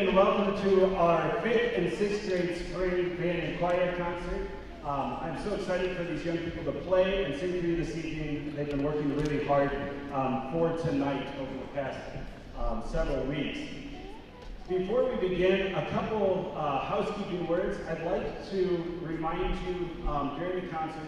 and welcome to our 5th and 6th grade spring band and choir concert. I'm so excited for these young people to play and sing for you this evening. They've been working really hard for tonight over the past several weeks. Before we begin, a couple housekeeping words. I'd like to remind you during the concert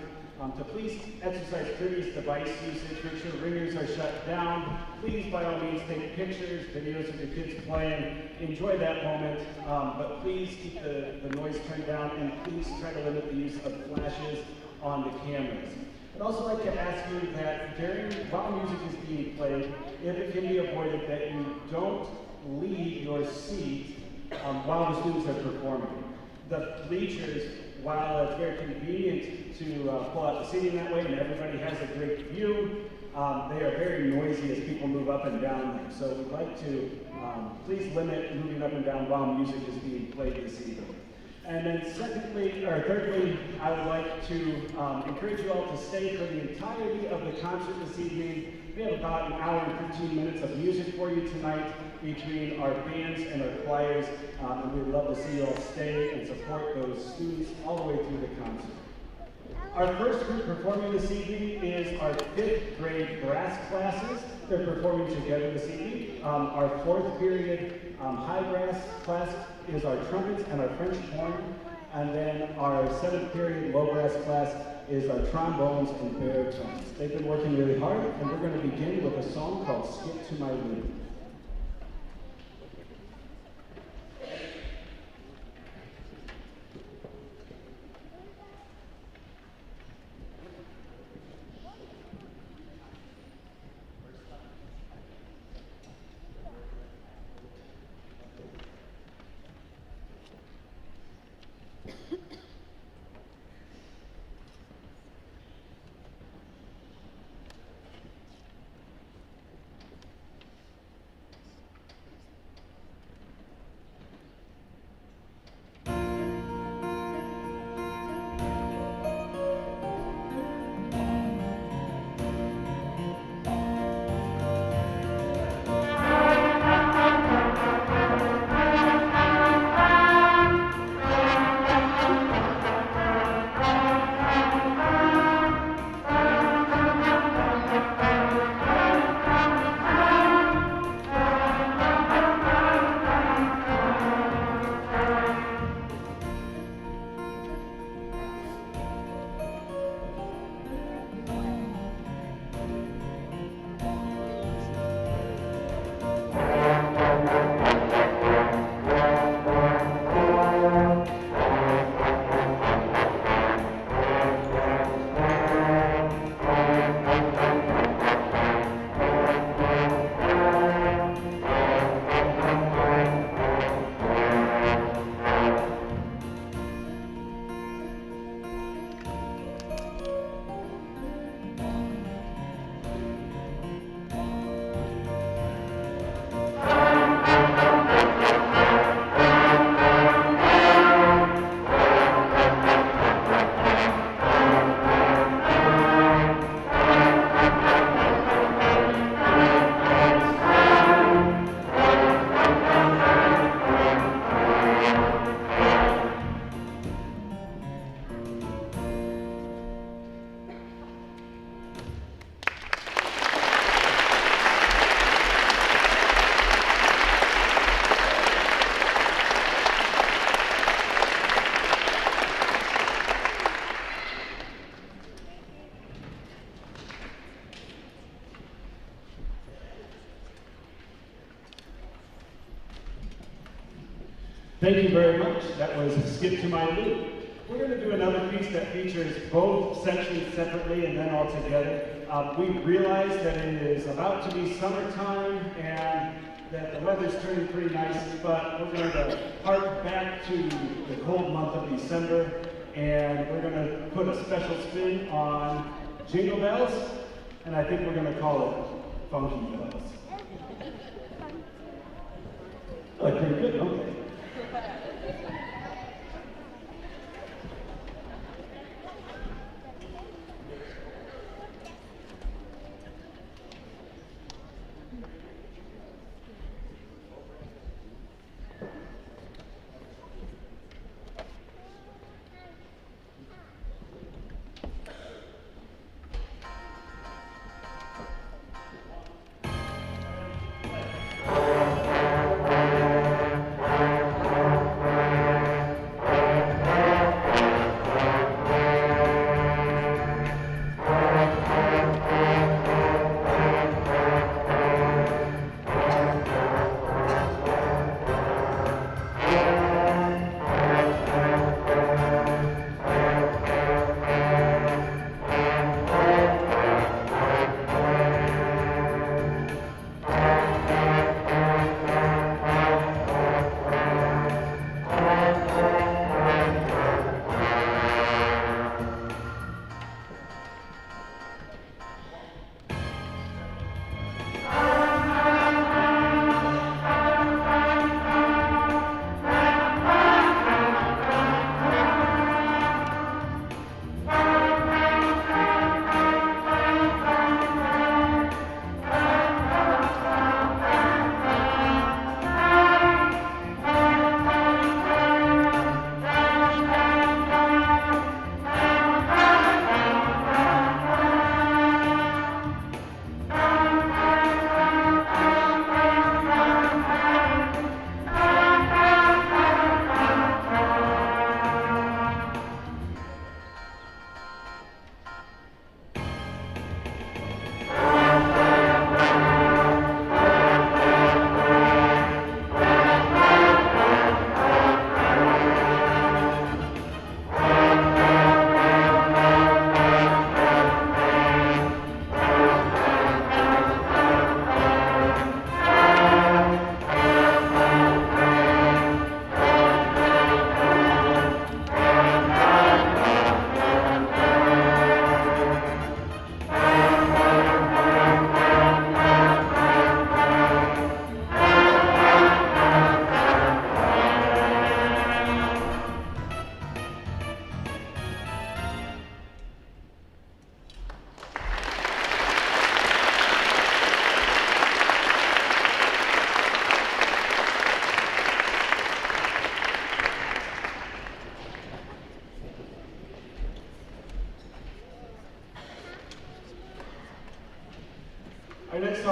to please exercise courteous device usage. Make sure ringers are shut down. Please, by all means, take pictures, videos of your kids playing. Enjoy that moment, but please keep the noise turned down, and please try to limit the use of flashes on the cameras. I'd also like to ask you that while music is being played, if it can be avoided, that you don't leave your seat while the students are performing. The bleachers, while it's very convenient to pull out the seating that way and everybody has a great view, they are very noisy as people move up and down them. So we'd like to please limit moving up and down while music is being played this evening. And then thirdly, I would like to encourage you all to stay for the entirety of the concert this evening. We have about an hour and 15 minutes of music for you tonight between our bands and our choirs, and we'd love to see you all stay and support those students all the way through the concert. Our first group performing this evening is our 5th grade brass classes. They're performing together this evening. Our 4th period high brass class is our trumpets and our French horn. And then our 7th period low brass class is our trombones and baritones. They've been working really hard, and we're going to begin with a song called Skip to My Lou. Thank you very much. That was Skip to My Lou. We're going to do another piece that features both sections separately and then all together. We realize that it is about to be summertime and that the weather's turning pretty nice, but we're going to hark back to the cold month of December, and we're going to put a special spin on Jingle Bells, and I think we're going to call it Funky Bells. Oh, pretty good, okay.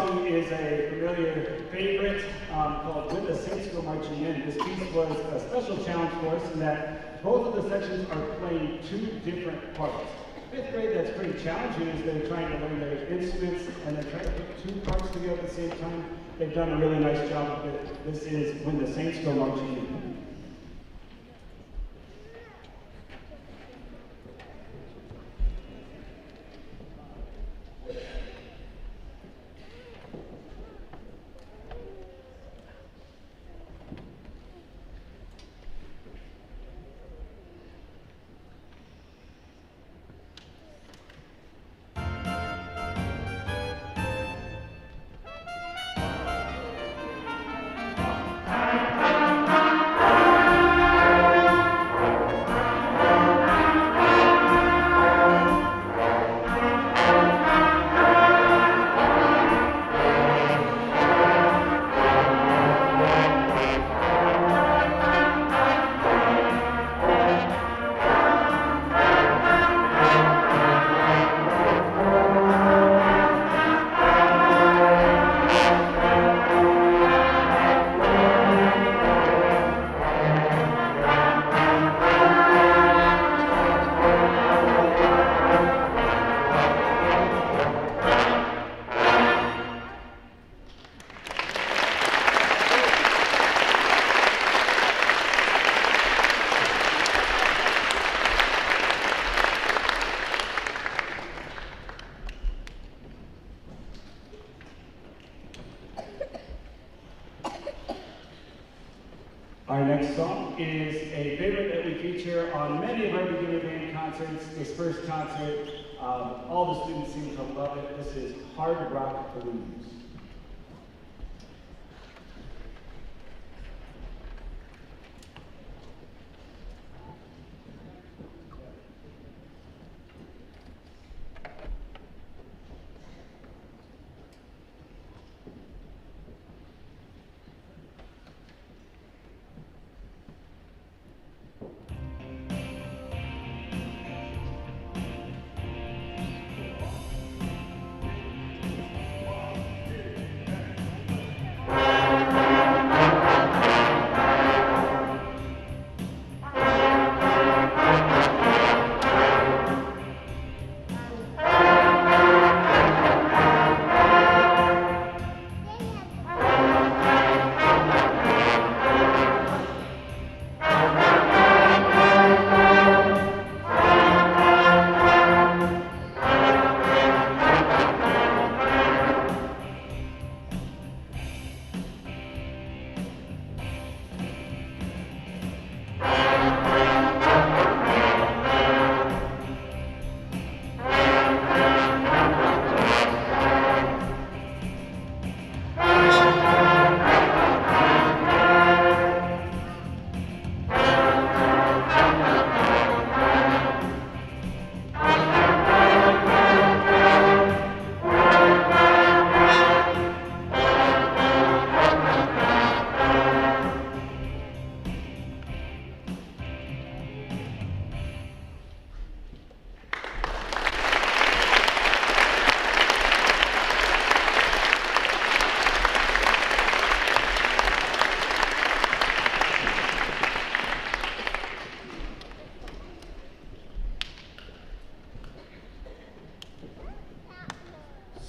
song is a familiar favorite called When the Saints Go Marching In. This piece was a special challenge for us in that both of the sections are playing two different parts. Fifth grade, that's pretty challenging as they're trying to learn their instruments and they're trying to put two parts together at the same time. They've done a really nice job with it. This is When the Saints Go Marching In. Our next song is a favorite that we feature on many of our beginner band concerts. This first concert, all the students seem to love it. This is Hard Rock Blues.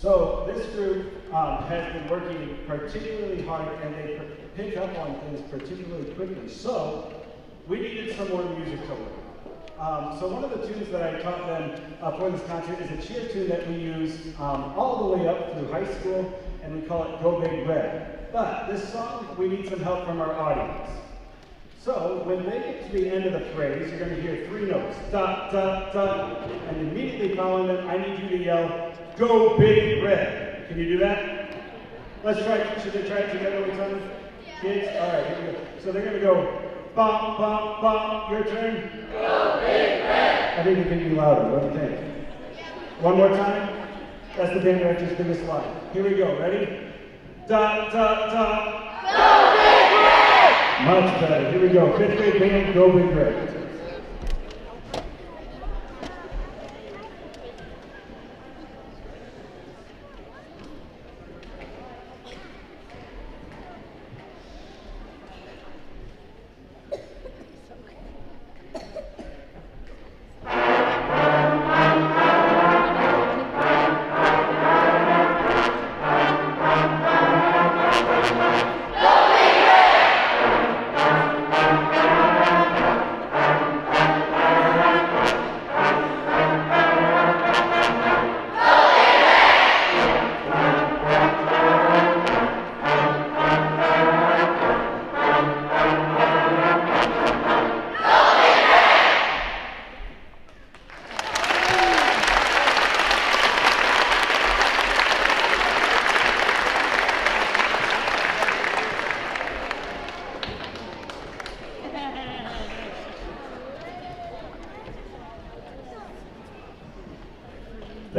So this group has been working particularly hard and they pick up on things particularly quickly. So we needed some more music to learn. So one of the tunes that I taught them for this concert is a cheer tune that we use all the way up through high school, and we call it Go Big Red. But this song, we need some help from our audience. So when they get to the end of the phrase, you're going to hear three notes, da, da, da, and immediately following them, I need you to yell, Go Big Red. Can you do that? Let's try it. Should they try it together one time? Yeah. Kids? All right, here we go. So they're going to go, bum, bum, bum. Your turn. Go Big Red. I think it can be louder. What do you think? Yeah. One more time? That's the band director's biggest line. Here we go. Ready? Da, da, da. Go Big Red. Much better. Here we go. Fifth grade band, Go Big Red.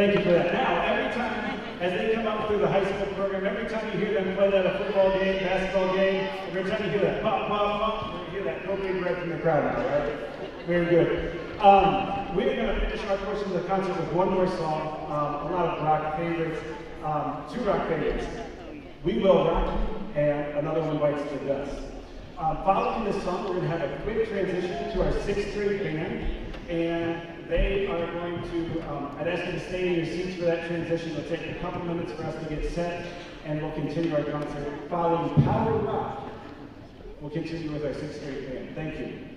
Thank you for that. Now, every time, as they come up through the high school program, every time you hear them play that a football game, basketball game, every time you hear that pop, pop, pop, you hear that cocaine breath from the crowd now, right? Very good. We're going to finish our portion of the concert with one more song, a lot of rock favorites, two rock favorites. We Will Rock You, and another one bites the dust. Following this song, we're going to have a quick transition to our 6th grade band, and they are going to, I'd ask you to stay in your seats for that transition. It'll take a couple minutes for us to get set, and we'll continue our concert. Following Power Rock, we'll continue with our 6th grade band. Thank you.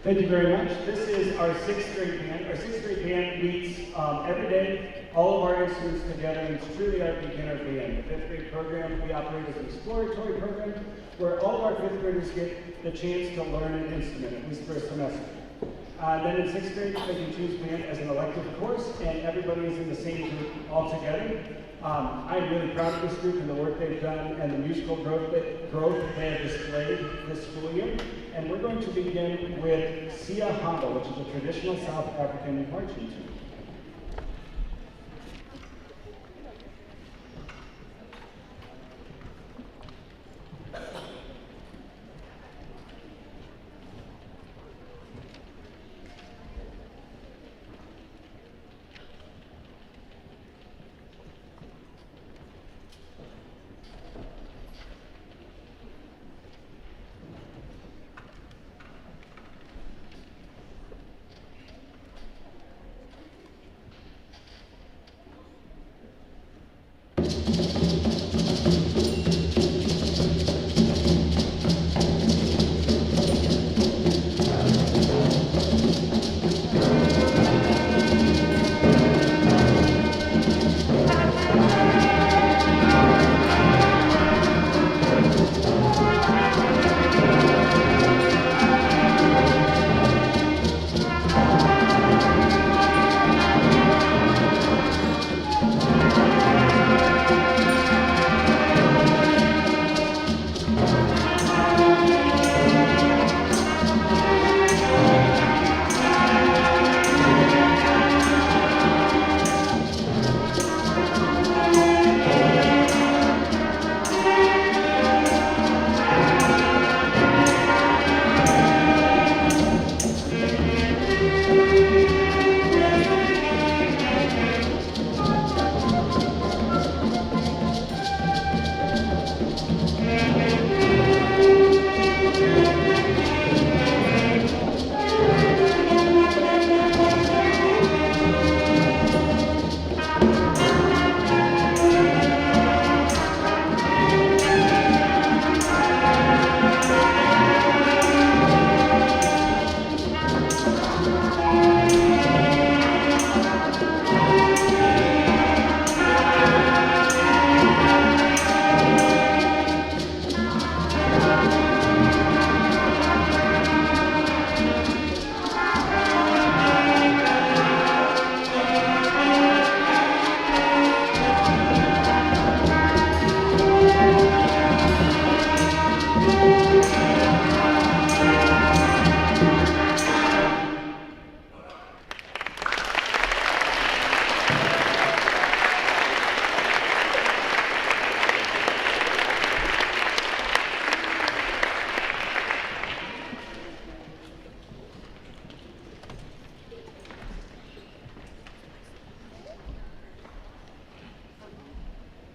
Thank you very much. This is our 6th grade band. Our 6th grade band meets every day, all of our instruments together, and it's truly our beginner band. The 5th grade program, we operate as an exploratory program where all of our 5th graders get the chance to learn an instrument, at least for a semester. Then in 6th grade, they can choose band as an elective course, and everybody is in the same group all together. I'm really proud of this group and the work they've done and the musical growth that they have displayed this school year. And we're going to begin with Sia Hamba, which is a traditional South African marching tune.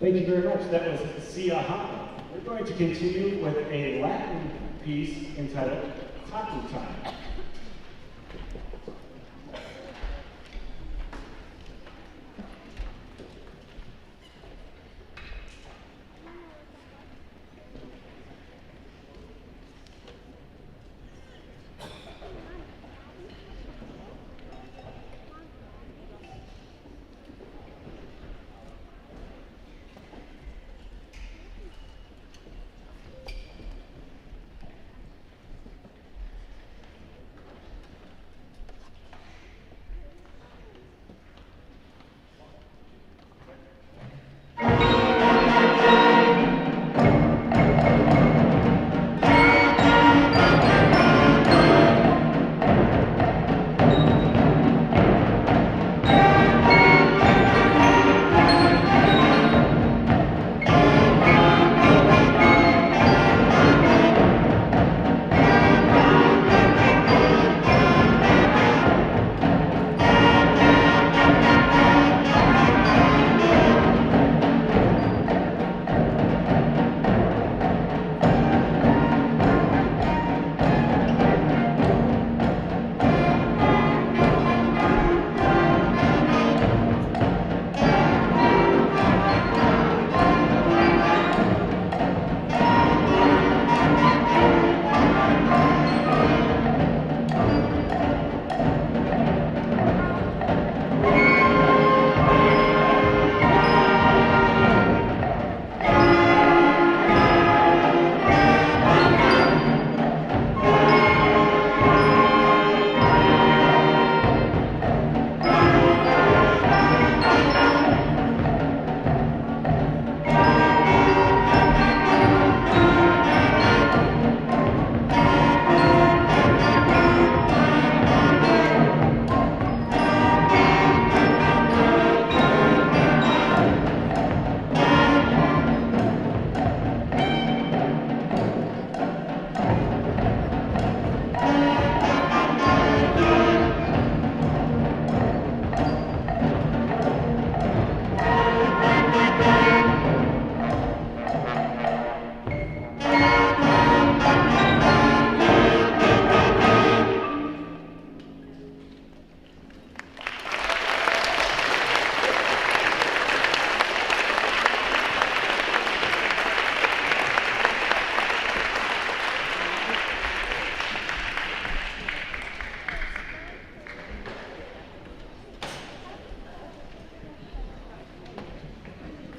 Thank you very much. That was Sia Hana. We're going to continue with a Latin piece entitled Taco Time.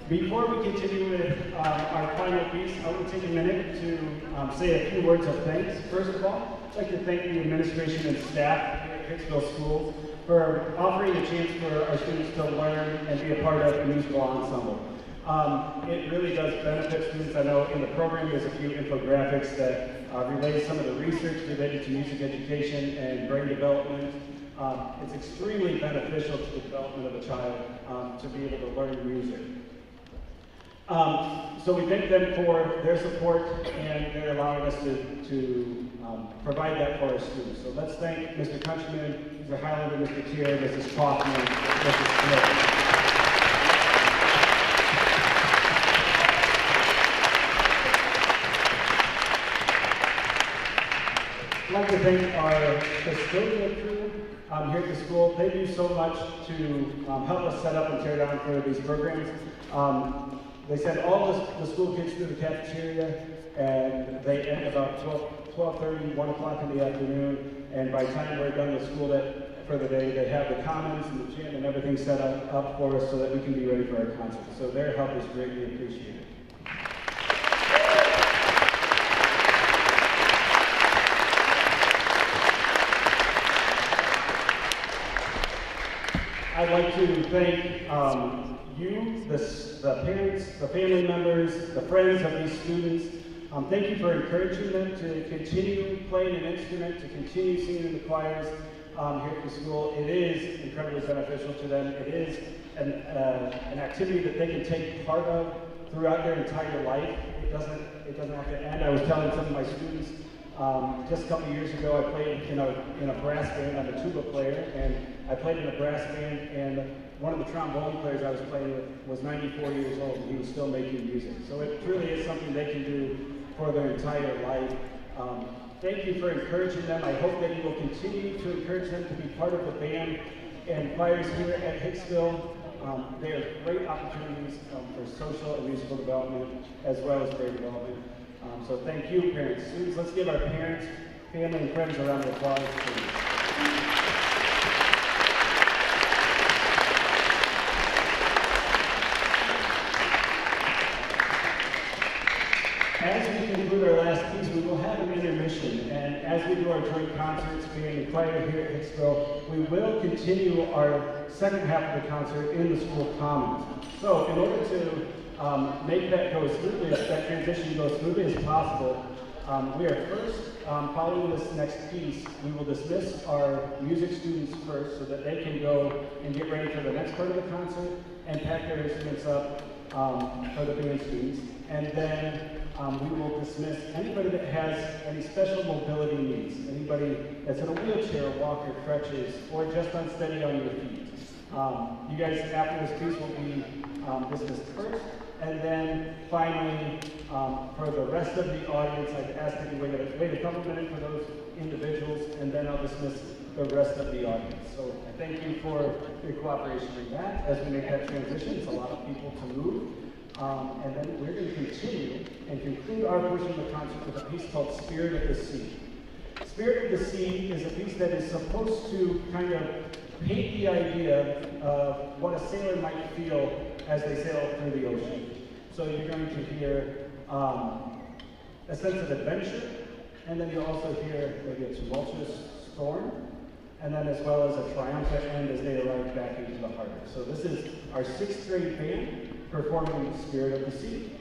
Before we continue with our final piece, I want to take a minute to say a few words of thanks. First of all, I'd like to thank the administration and staff here at Hicksville Schools for offering a chance for our students to learn and be a part of a musical ensemble. It really does benefit students. I know in the program there's a few infographics that relate some of the research related to music education and brain development. It's extremely beneficial to the development of a child to be able to learn music. So we thank them for their support and their allowing us to provide that for our students. So let's thank Mr. Countryman, Mr. Highlander, Mr. Tier, Mrs. Kaufman, Mrs. Smith. I'd like to thank our custodial crew here at the school. They do so much to help us set up and tear down for these programs. They send all the school kids through the cafeteria, and they end about 12:30, 1 o'clock in the afternoon, and by the time we're done with school for the day, they have the commons and the gym and everything set up for us so that we can be ready for our concert. So their help is greatly appreciated. I'd like to thank you, the parents, the family members, the friends of these students. Thank you for encouraging them to continue playing an instrument, to continue singing in the choirs here at the school. It is incredibly beneficial to them. It is an activity that they can take part of throughout their entire life. It doesn't have to end. I was telling some of my students just a couple of years ago, I played in a brass band. I'm a tuba player, and I played in a brass band, and one of the trombone players I was playing with was 94 years old and he was still making music. So it truly is something they can do for their entire life. Thank you for encouraging them. I hope that you will continue to encourage them to be part of the band and choirs here at Hicksville. They are great opportunities for social and musical development as well as career development. So thank you, parents. Students, let's give our parents, family, and friends a round of applause, please. As we conclude our last piece, we will have an intermission, and as we do our joint concerts, being the choir here at Hicksville, we will continue our second half of the concert in the school commons. So in order to make that go smoothly, that transition go as smoothly as possible, we are first, following this next piece, we will dismiss our music students first so that they can go and get ready for the next part of the concert and pack their instruments up for the band students. And then we will dismiss anybody that has any special mobility needs, anybody that's in a wheelchair, walker, crutches, or just unsteady on your feet. You guys, after this piece, will be dismissed first, and then finally, for the rest of the audience, I'd ask that you wait a couple minutes for those individuals, and then I'll dismiss the rest of the audience. So I thank you for your cooperation in that as we make that transition. It's a lot of people to move. And then we're going to continue and conclude our portion of the concert with a piece called Spirit of the Sea. Spirit of the Sea is a piece that is supposed to kind of paint the idea of what a sailor might feel as they sail through the ocean. So you're going to hear a sense of adventure, and then you'll also hear maybe a tumultuous storm, and then as well as a triumphant end as they arrive back into the harbor. So this is our 6th grade band performing Spirit of the Sea.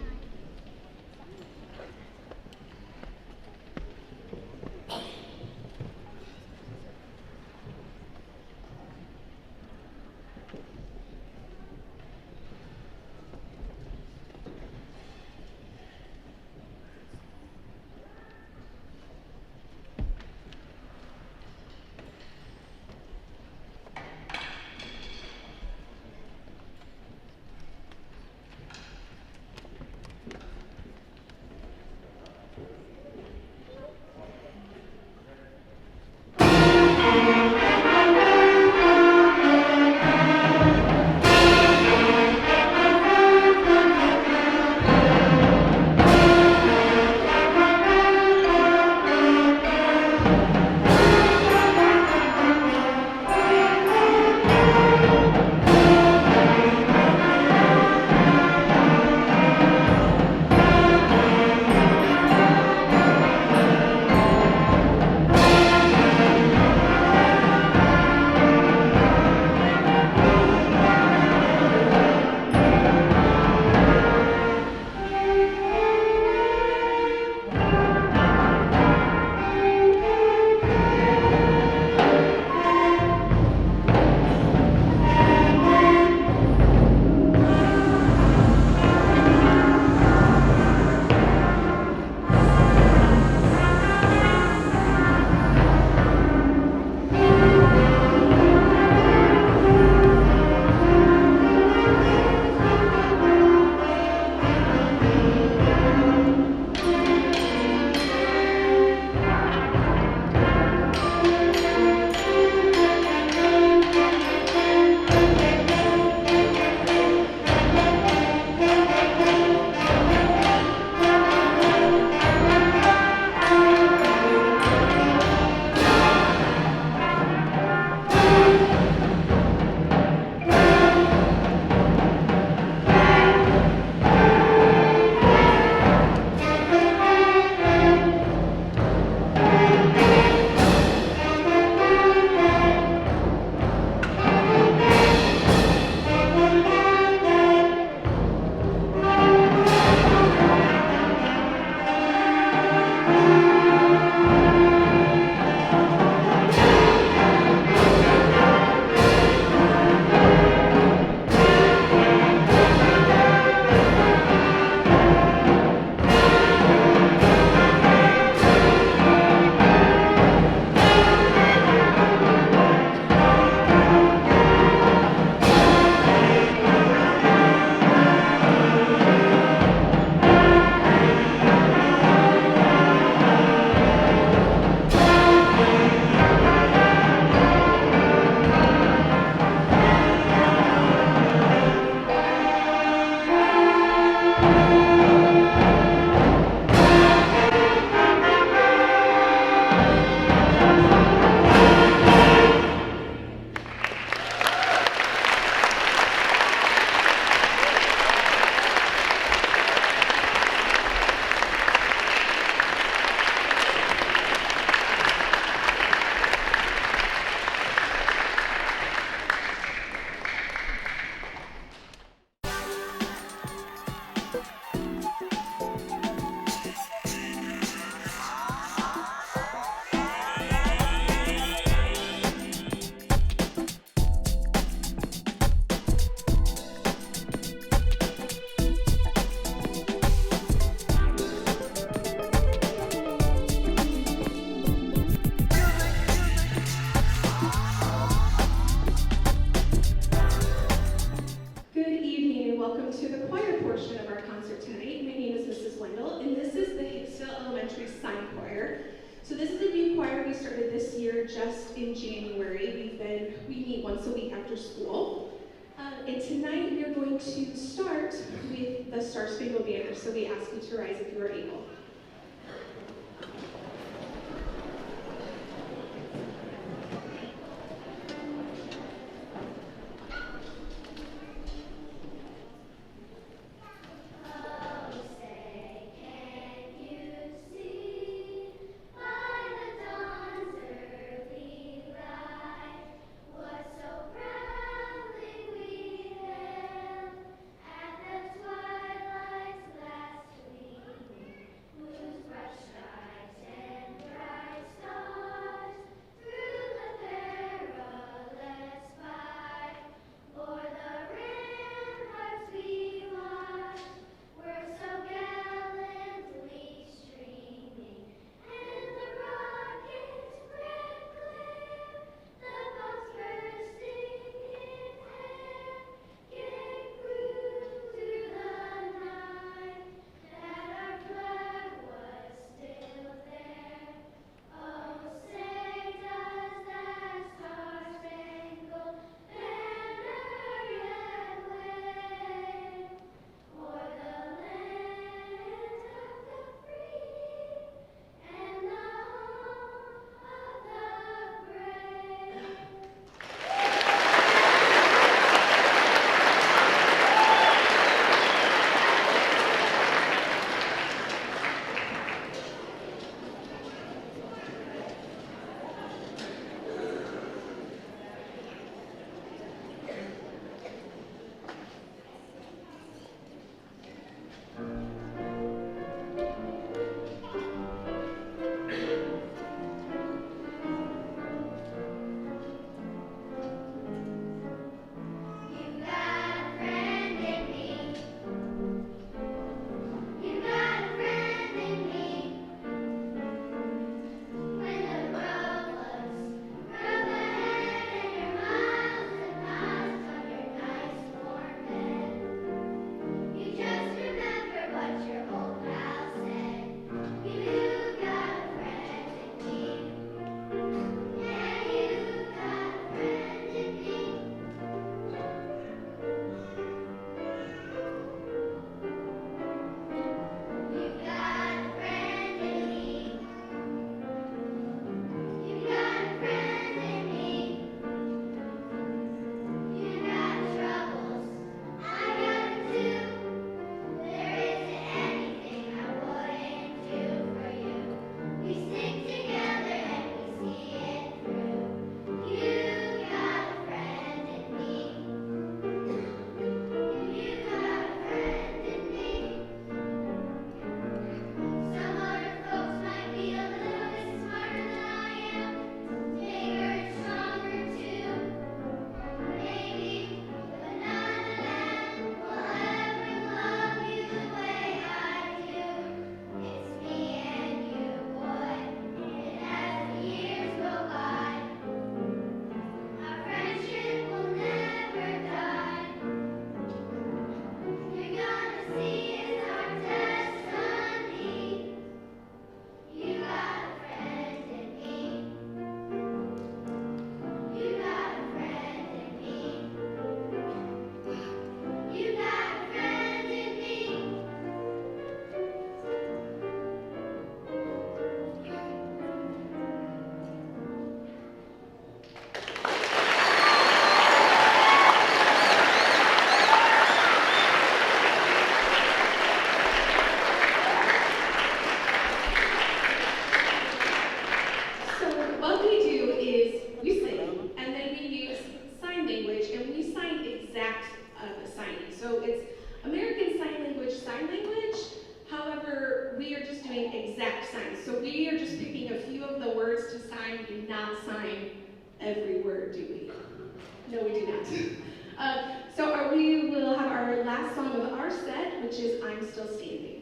welcome to the choir portion of our concert tonight. My name is Mrs. Wendell, and this is the Hicksville Elementary Sign Choir. So this is a new choir we started this year just in January. We meet once a week after school. And tonight we are going to start with the Star Spangled Banner, so we ask you to rise if you are able. Every word, do we? No, we do not. We will have our last song of our set, which is I'm Still Standing.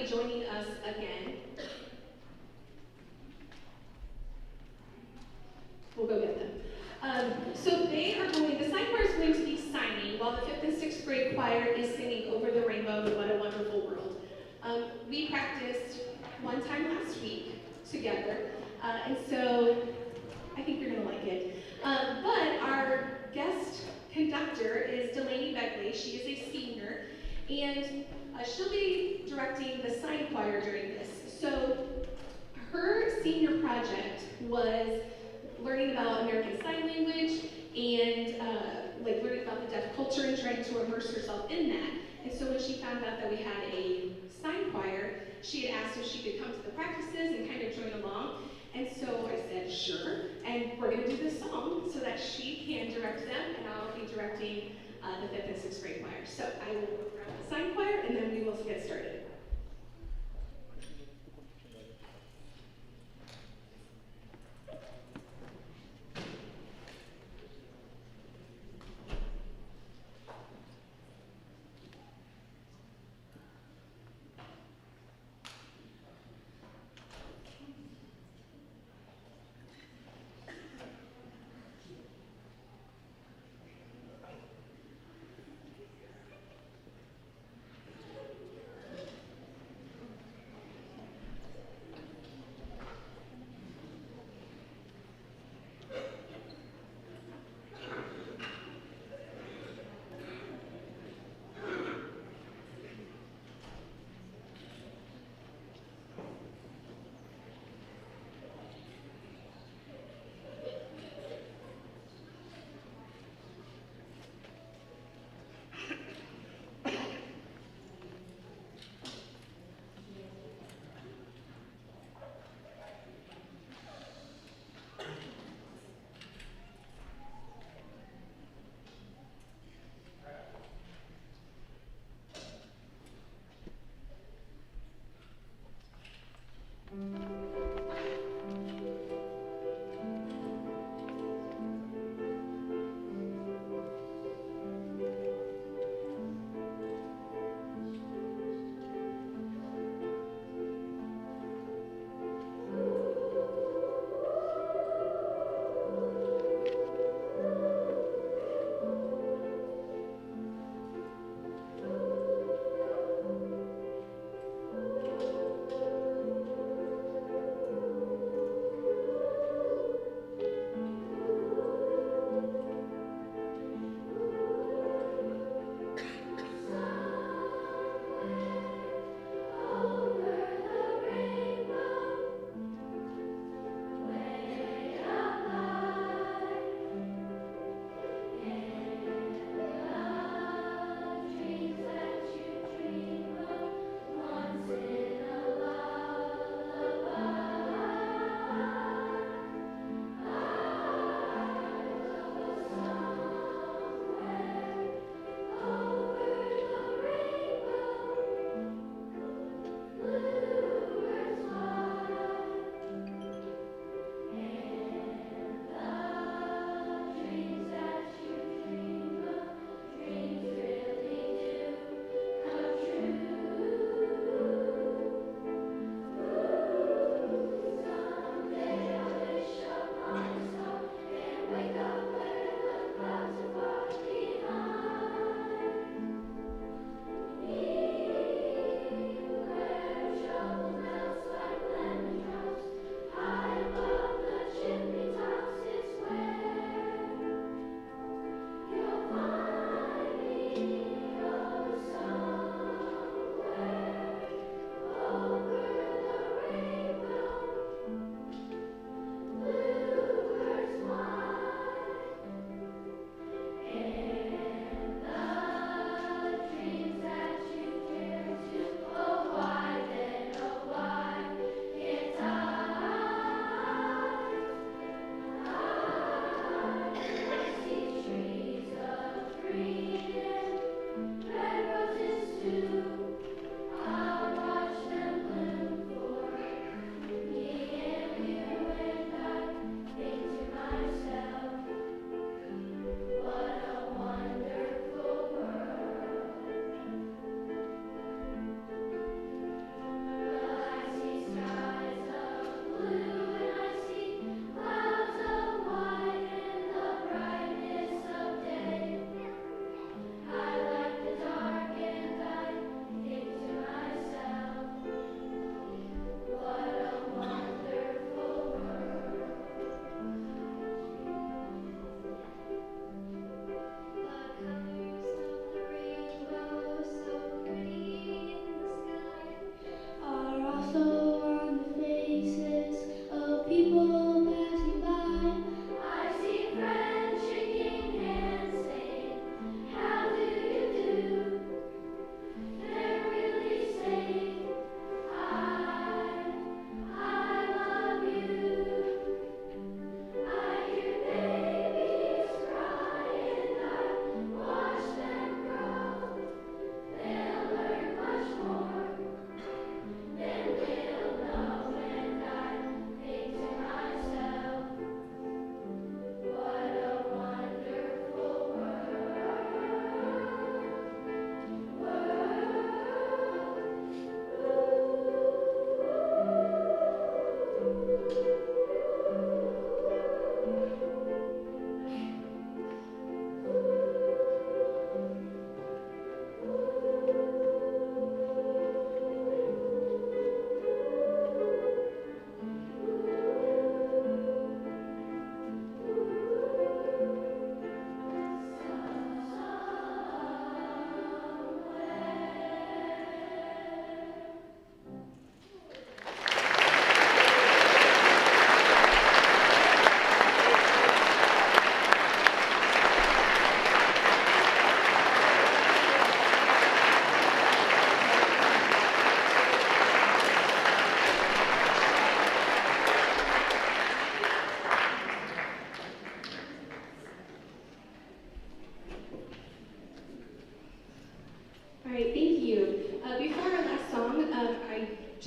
be joining us again. We'll go get them. So they are going, the sign choir is going to be signing while the 5th and 6th grade choir is singing Over the Rainbow and What a Wonderful World. We practiced one time last week together, and so I think you're gonna like it. But our guest conductor is Delaney Beckley. She is a senior, and she'll be directing the sign choir during this. So her senior project was learning about American Sign Language and like learning about the deaf culture and trying to immerse herself in that. And so when she found out that we had a sign choir, she had asked if she could come to the practices and kind of join along. And so I said, sure, and we're gonna do this song so that she can direct them, and I'll be directing the 5th and 6th grade choir. So I will grab the sign choir, and then we will get started.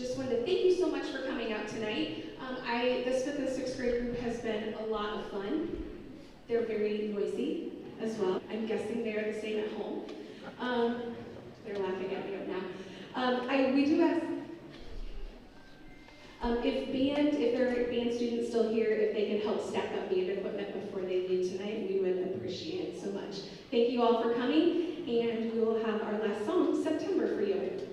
just wanted to thank you so much for coming out tonight. This 5th and 6th grade group has been a lot of fun. They're very noisy as well. I'm guessing they're the same at home. They're laughing at me right now. We do have, if there are band students still here, if they can help stack up band equipment before they leave tonight, we would appreciate it so much. Thank you all for coming, and we will have our last song, September, for you.